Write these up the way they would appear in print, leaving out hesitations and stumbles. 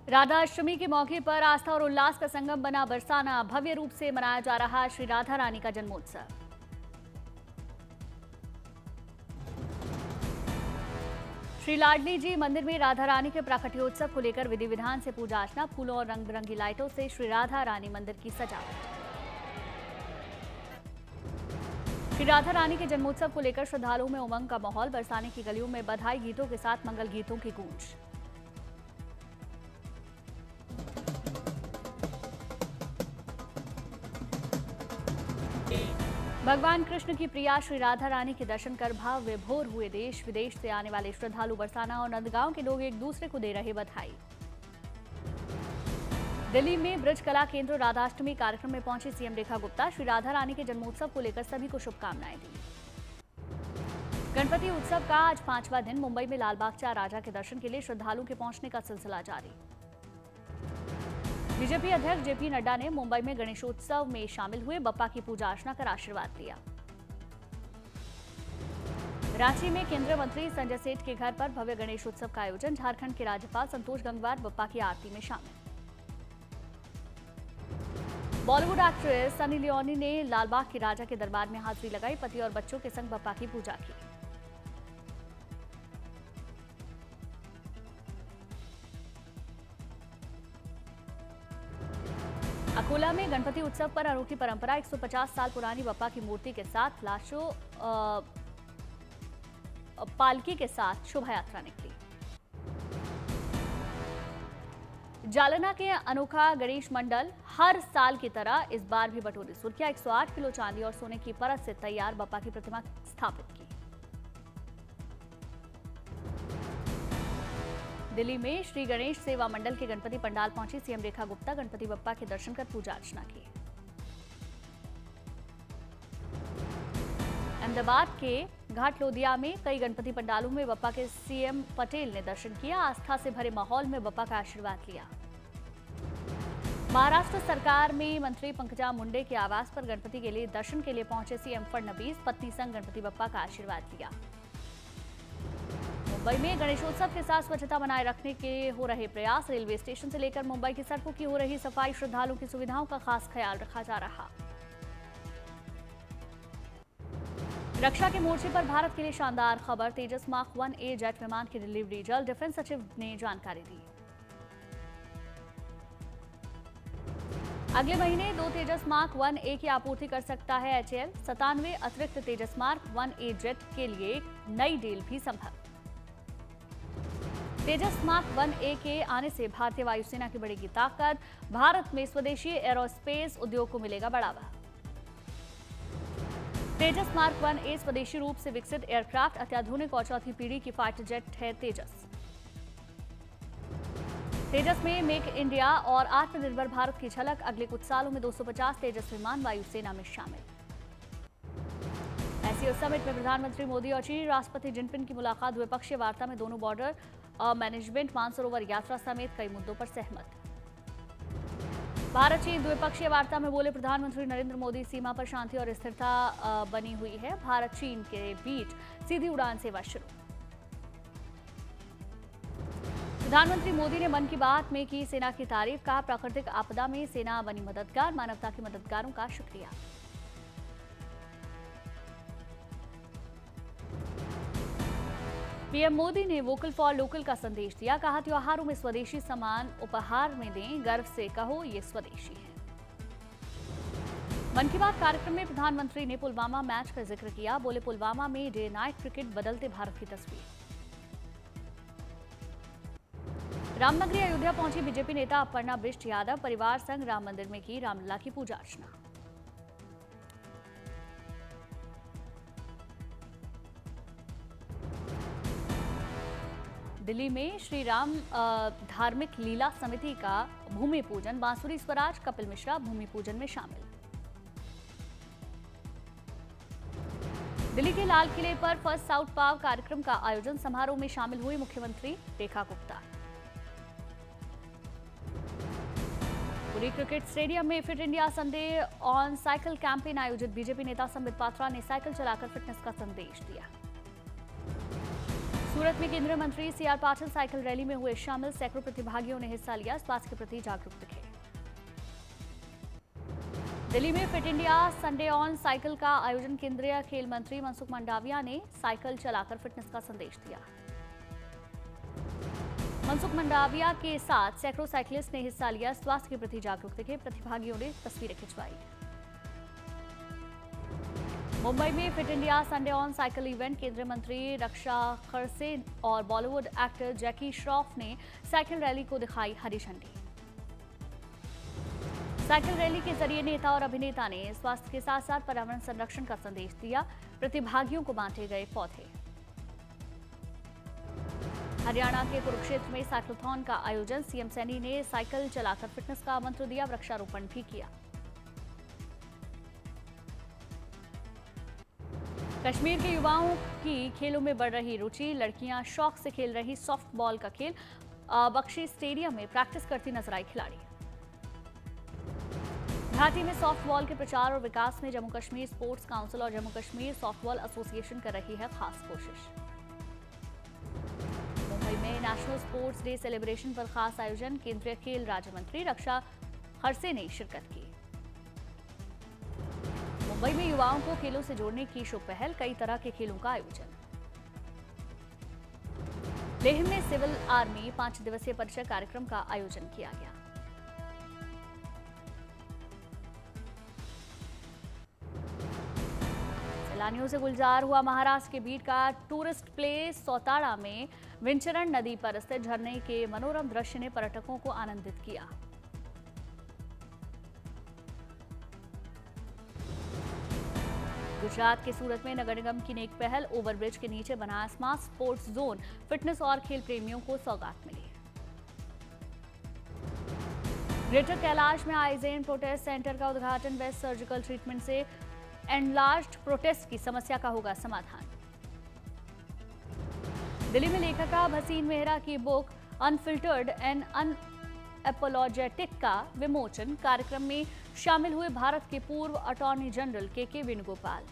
राधाष्टमी के मौके पर आस्था और उल्लास का संगम बना बरसाना। भव्य रूप से मनाया जा रहा श्री राधा रानी का जन्मोत्सव। श्री लाडली जी मंदिर में राधा रानी के प्राकट्योत्सव को लेकर विधि विधान से पूजा अर्चना। फूलों और रंग बिरंगी लाइटों से श्री राधा रानी मंदिर की सजावट। श्री राधा रानी के जन्मोत्सव को लेकर श्रद्धालुओं में उमंग का माहौल। बरसाने की गलियों में बधाई गीतों के साथ मंगल गीतों की गूंज। भगवान कृष्ण की प्रिया श्री राधा रानी के दर्शन कर भाव विभोर हुए देश विदेश से आने वाले श्रद्धालु। बरसाना और नंदगांव के लोग एक दूसरे को दे रहे बधाई। दिल्ली में ब्रज कला केंद्र राधाष्टमी कार्यक्रम में पहुंची सीएम रेखा गुप्ता। श्री राधा रानी के जन्मोत्सव को लेकर सभी को शुभकामनाएं दी। गणपति उत्सव का आज 5वां दिन। मुंबई में लालबाग चा राजा के दर्शन के लिए श्रद्धालुओं के पहुंचने का सिलसिला जारी। बीजेपी अध्यक्ष जेपी नड्डा ने मुंबई में गणेशोत्सव में शामिल हुए। बप्पा की पूजा अर्चना कर आशीर्वाद लिया। रांची में केंद्रीय मंत्री संजय सेठ के घर पर भव्य गणेशोत्सव का आयोजन। झारखंड के राज्यपाल संतोष गंगवार बप्पा की आरती में शामिल। बॉलीवुड एक्ट्रेस सनी लियोनी ने लालबाग के राजा के दरबार में हाजिरी लगाई। पति और बच्चों के संग बप्पा की पूजा की। अकोला में गणपति उत्सव पर अनोखी परंपरा। 150 साल पुरानी बप्पा की मूर्ति के साथ लाशों पालकी के साथ शोभा यात्रा निकली। जालना के अनोखा गणेश मंडल हर साल की तरह इस बार भी बटोरी सुर्खियां। 108 किलो चांदी और सोने की परत से तैयार बप्पा की प्रतिमा स्थापित की। दिल्ली में श्री गणेश सेवा मंडल के गणपति पंडाल पहुंची सीएम रेखा गुप्ता। गणपति बप्पा के दर्शन कर पूजा अर्चना की। अहमदाबाद के घाट लोदिया में कई गणपति पंडालों में बप्पा के सीएम पटेल ने दर्शन किया। आस्था से भरे माहौल में बप्पा का आशीर्वाद लिया। महाराष्ट्र सरकार में मंत्री पंकजा मुंडे के आवास पर गणपति के लिए दर्शन के लिए पहुंचे सीएम फडणवीस। पत्नी संग गणपति बप्पा का आशीर्वाद लिया। मुंबई में गणेशोत्सव के साथ स्वच्छता बनाए रखने के हो रहे प्रयास। रेलवे स्टेशन से लेकर मुंबई की सड़कों की हो रही सफाई। श्रद्धालुओं की सुविधाओं का खास ख्याल रखा जा रहा। रक्षा के मोर्चे पर भारत के लिए शानदार खबर। तेजस मार्क 1A जेट विमान की डिलीवरी जल्द। डिफेंस सचिव ने जानकारी दी। अगले महीने 2 तेजस मार्क 1A की आपूर्ति कर सकता है HAL। 97 अतिरिक्त तेजस मार्क 1A जेट के लिए नई डील भी संभव। तेजस मार्क 1A के आने से भारतीय वायुसेना की बढ़ेगी ताकत। भारत में स्वदेशी एरोस्पेस उद्योग को मिलेगा बढ़ावा। तेजस मार्क 1A स्वदेशी रूप से विकसित एयरक्राफ्ट। अत्याधुनिक और चौथी पीढ़ी की फाइटर जेट है तेजस। तेजस में मेक इंडिया और आत्मनिर्भर भारत की झलक। अगले कुछ सालों में 250 तेजस विमान वायुसेना में शामिल। एससीओ समिट में प्रधानमंत्री मोदी और चीनी राष्ट्रपति जिनपिंग की मुलाकात। द्विपक्षीय वार्ता में दोनों बॉर्डर मैनेजमेंट, मानसरोवर यात्रा समेत कई मुद्दों पर सहमत। भारत चीन द्विपक्षीय वार्ता में बोले प्रधानमंत्री नरेंद्र मोदी। सीमा पर शांति और स्थिरता बनी हुई है। भारत चीन के बीच सीधी उड़ान सेवा शुरू। प्रधानमंत्री मोदी ने मन की बात में की सेना की तारीफ। कहा प्राकृतिक आपदा में सेना बनी मददगार। मानवता के मददगारों का शुक्रिया। पीएम मोदी ने वोकल फॉर लोकल का संदेश दिया। कहा त्योहारों में स्वदेशी सामान उपहार में दें। गर्व से कहो ये स्वदेशी है। मन की बात कार्यक्रम में प्रधानमंत्री ने पुलवामा मैच का जिक्र किया। बोले पुलवामा में डे नाइट क्रिकेट बदलते भारत की तस्वीर। रामनगरी अयोध्या पहुंची बीजेपी नेता अपर्णा बिष्ट यादव। परिवार संग राम मंदिर में की रामलला की पूजा अर्चना। दिल्ली में श्री राम धार्मिक लीला समिति का भूमि पूजन। बांसुरी स्वराज कपिल मिश्रा भूमि पूजन में शामिल। दिल्ली के लाल किले पर फर्स्ट साउथ पाव कार्यक्रम का आयोजन। समारोह में शामिल हुई मुख्यमंत्री रेखा गुप्ता। पुरी क्रिकेट स्टेडियम में fit India Sunday on cycle campaign आयोजित। बीजेपी नेता संबित पात्रा ने साइकिल चलाकर फिटनेस का संदेश दिया। सूरत में केंद्रीय मंत्री सीआर पाटिल साइकिल रैली में हुए शामिल, सैकड़ों प्रतिभागियों ने हिस्सा लिया, स्वास्थ्य के प्रति जागरूक दिखे। दिल्ली में fit India Sunday on cycle का आयोजन, केंद्रीय खेल मंत्री मनसुख मंडाविया ने साइकिल चलाकर फिटनेस का संदेश दिया। मनसुख मंडाविया के साथ सैकड़ों साइकिलिस्ट ने हिस्सा लिया, स्वास्थ्य के प्रति जागरूक दिखे, प्रतिभागियों ने तस्वीरें खिंचवाई। मुंबई में fit India Sunday on cycle event, केंद्रीय मंत्री रक्षा खड़से और बॉलीवुड एक्टर जैकी श्रॉफ ने साइकिल रैली को दिखाई हरी झंडी। साइकिल रैली के जरिए नेता और अभिनेता ने स्वास्थ्य के साथ साथ पर्यावरण संरक्षण का संदेश दिया, प्रतिभागियों को बांटे गए पौधे। हरियाणा के कुरुक्षेत्र में साइक्लोथॉन का आयोजन, सीएम सैनी ने साइकिल चलाकर फिटनेस का मंत्र दिया, वृक्षारोपण भी किया। कश्मीर के युवाओं की खेलों में बढ़ रही रुचि, लड़कियां शौक से खेल रही सॉफ्ट बॉल का खेल, बख्शी स्टेडियम में प्रैक्टिस करती नजर आई खिलाड़ी। गुवाहाटी में सॉफ्टबॉल के प्रचार और विकास में जम्मू कश्मीर स्पोर्ट्स काउंसिल और जम्मू कश्मीर सॉफ्टबॉल एसोसिएशन कर रही है खास कोशिश। मुंबई में नेशनल स्पोर्ट्स डे सेलिब्रेशन पर खास आयोजन, केंद्रीय खेल राज्य मंत्री रक्षा खड़से ने शिरकत की। मुंबई में युवाओं को खेलों से जोड़ने की शुभ पहल, कई तरह के खेलों का आयोजन। लेह में सिविल आर्मी 5 दिवसीय परिचय कार्यक्रम का आयोजन किया गया। सैलानियों से गुलजार हुआ महाराष्ट्र के बीट का टूरिस्ट प्लेस सौताड़ा में विंचरण नदी पर स्थित झरने के मनोरम दृश्य ने पर्यटकों को आनंदित किया। गुजरात के सूरत में नगर निगम की नेक पहल, ओवरब्रिज के नीचे बना स्मार्ट स्पोर्ट्स जोन, फिटनेस और खेल प्रेमियों को सौगात मिली। ग्रेटर कैलाश में आइजेन प्रोटेस्ट सेंटर का उद्घाटन, बेस्ट सर्जिकल ट्रीटमेंट से एनलार्ज्ड प्रोटेस्ट की समस्या का होगा समाधान। दिल्ली में लेखिका भसीन मेहरा की बुक अनफिल्टर्ड एंड अनएपोलॉजेटिक का विमोचन, कार्यक्रम में शामिल हुए भारत के पूर्व अटॉर्नी जनरल के वेणुगोपाल।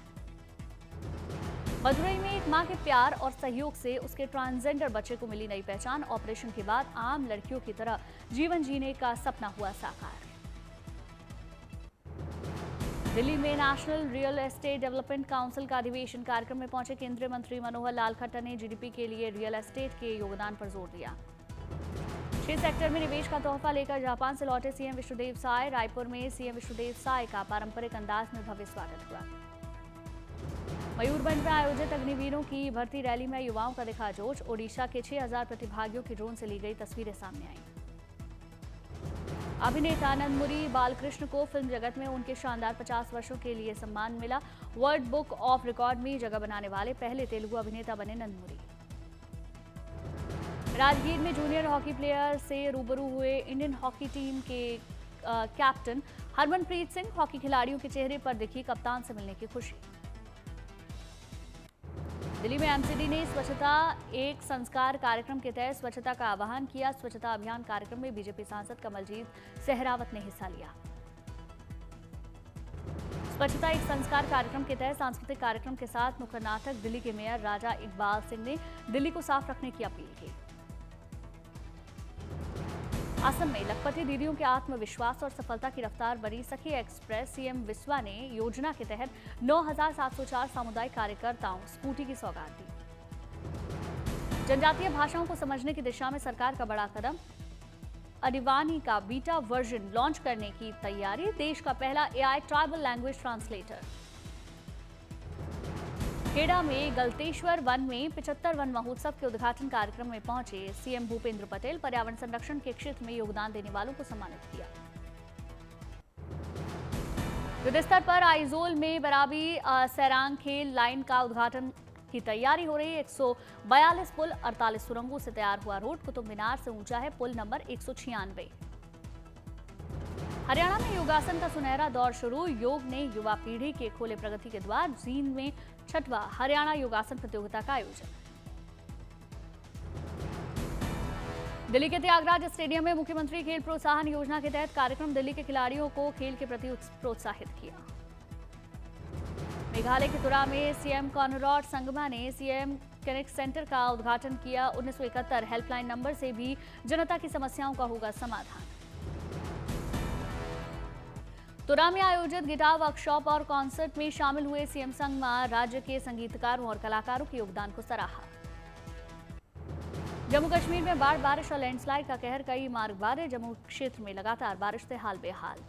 मदुरई में एक मां के प्यार और सहयोग से उसके ट्रांसजेंडर बच्चे को मिली नई पहचान, ऑपरेशन के बाद आम लड़कियों की तरह जीवन जीने का सपना हुआ साकार। दिल्ली में national real estate development council का अधिवेशन, कार्यक्रम में पहुंचे केंद्रीय मंत्री मनोहर लाल खट्टर ने जीडीपी के लिए रियल एस्टेट के योगदान पर जोर दिया। 6 सेक्टर में निवेश का तोहफा लेकर जापान से लौटे सीएम विष्णुदेव साय, रायपुर में सीएम विष्णुदेव साय का पारंपरिक अंदाज में भव्य स्वागत हुआ। मयूरभंज में आयोजित अग्निवीरों की भर्ती रैली में युवाओं का दिखा जोश, ओडिशा के 6000 प्रतिभागियों की ड्रोन से ली गई तस्वीरें सामने आईं। अभिनेता नंदमुरी बालकृष्ण को फिल्म जगत में उनके शानदार 50 वर्षों के लिए सम्मान मिला, वर्ल्ड बुक ऑफ रिकॉर्ड में जगह बनाने वाले पहले तेलुगु अभिनेता बने नंदमुरी। राजगीर में जूनियर हॉकी प्लेयर से रूबरू हुए इंडियन हॉकी टीम के कैप्टन हरमनप्रीत सिंह, हॉकी खिलाड़ियों के चेहरे पर दिखी कप्तान से मिलने की खुशी। दिल्ली में एमसीडी ने स्वच्छता एक संस्कार कार्यक्रम के तहत स्वच्छता का आह्वान किया, स्वच्छता अभियान कार्यक्रम में बीजेपी सांसद कमलजीत सहरावत ने हिस्सा लिया। स्वच्छता एक संस्कार कार्यक्रम के तहत सांस्कृतिक कार्यक्रम के साथ नुक्कड़ नाटक, दिल्ली के मेयर राजा इकबाल सिंह ने दिल्ली को साफ रखने की अपील की। असम में लखपति दीदियों के आत्मविश्वास और सफलता की रफ्तार बनी सखी एक्सप्रेस, सीएम विश्वा ने योजना के तहत 9704 सामुदायिक कार्यकर्ताओं स्कूटी की सौगात दी। जनजातीय भाषाओं को समझने की दिशा में सरकार का बड़ा कदम, अडिवानी का बीटा वर्जन लॉन्च करने की तैयारी, देश का पहला AI tribal language translator. Kheda में गलतेश्वर वन में 75 वन महोत्सव के उद्घाटन कार्यक्रम में पहुंचे सीएम भूपेंद्र पटेल, पर्यावरण संरक्षण के क्षेत्र में योगदान देने वालों को सम्मानित किया। युद्ध स्तर पर आइजोल में बराबी सैरांग खेल लाइन का उद्घाटन की तैयारी हो रही है। 142 पुल, 48 सुरंगों से तैयार हुआ रोड, कुतुब मीनार से ऊंचा है पुल नंबर 196। हरियाणा में योगासन का सुनहरा दौर शुरू, योग ने युवा पीढ़ी के खोले प्रगति के द्वार, जींद में 6वां हरियाणा योगासन प्रतियोगिता का आयोजन। दिल्ली के त्यागराज स्टेडियम में मुख्यमंत्री खेल प्रोत्साहन योजना के तहत कार्यक्रम, दिल्ली के खिलाड़ियों को खेल के प्रति प्रोत्साहित किया। मेघालय के तुरा में सीएम कॉनरॉड संगमा ने सीएम कनेक्ट सेंटर का उद्घाटन किया। 1971 हेल्पलाइन नंबर से भी जनता की समस्याओं का होगा समाधान। तुरा में आयोजित गिटार वर्कशॉप और कॉन्सर्ट में शामिल हुए सीएम संगमा राज्य के संगीतकारों और कलाकारों के योगदान को सराहा। जम्मू कश्मीर में बाढ़, बारिश और लैंडस्लाइड का कहर, कई मार्ग बाधित। जम्मू क्षेत्र में लगातार बारिश से हाल बेहाल।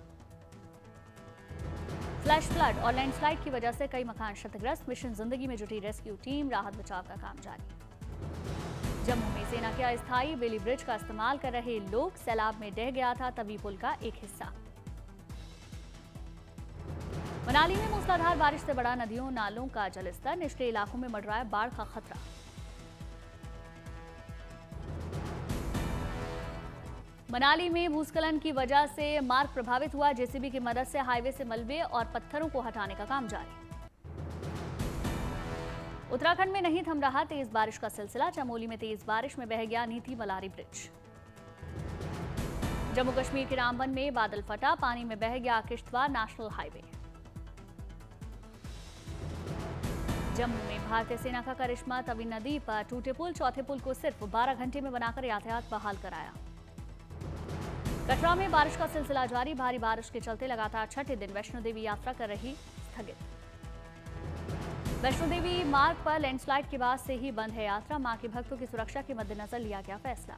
फ्लैश फ्लड और लैंडस्लाइड की वजह से कई मकान क्षतिग्रस्त। मिशन जिंदगी में जुटी रेस्क्यू टीम, राहत बचाव का काम जारी। जम्मू में सेना के अस्थायी बेली ब्रिज का इस्तेमाल कर रहे लोग, सैलाब में ढह गया था तवी पुल का एक हिस्सा। मनाली में मूसलाधार बारिश से बढ़ा नदियों नालों का जलस्तर, निचले इलाकों में मंडराया बाढ़ का खतरा। मनाली में भूस्खलन की वजह से मार्ग प्रभावित हुआ। जेसीबी की मदद से हाईवे से मलबे और पत्थरों को हटाने का काम जारी। उत्तराखंड में नहीं थम रहा तेज बारिश का सिलसिला। चमोली में तेज बारिश में बह गया नीति मलारी ब्रिज। जम्मू कश्मीर के रामबन में बादल फटा, पानी में बह गया किश्तवाड़ नेशनल हाईवे। जम्मू में भारतीय सेना का करिश्मा, तवी नदी पर टूटे पुल, चौथे पुल को सिर्फ 12 घंटे में बनाकर यातायात बहाल कराया। कटरा में बारिश का सिलसिला जारी। भारी बारिश के चलते लगातार छठे दिन वैष्णो देवी यात्रा कर रही स्थगित। वैष्णो देवी मार्ग पर लैंडस्लाइड के बाद से ही बंद है यात्रा। मां के भक्तों की सुरक्षा के मद्देनजर लिया गया फैसला।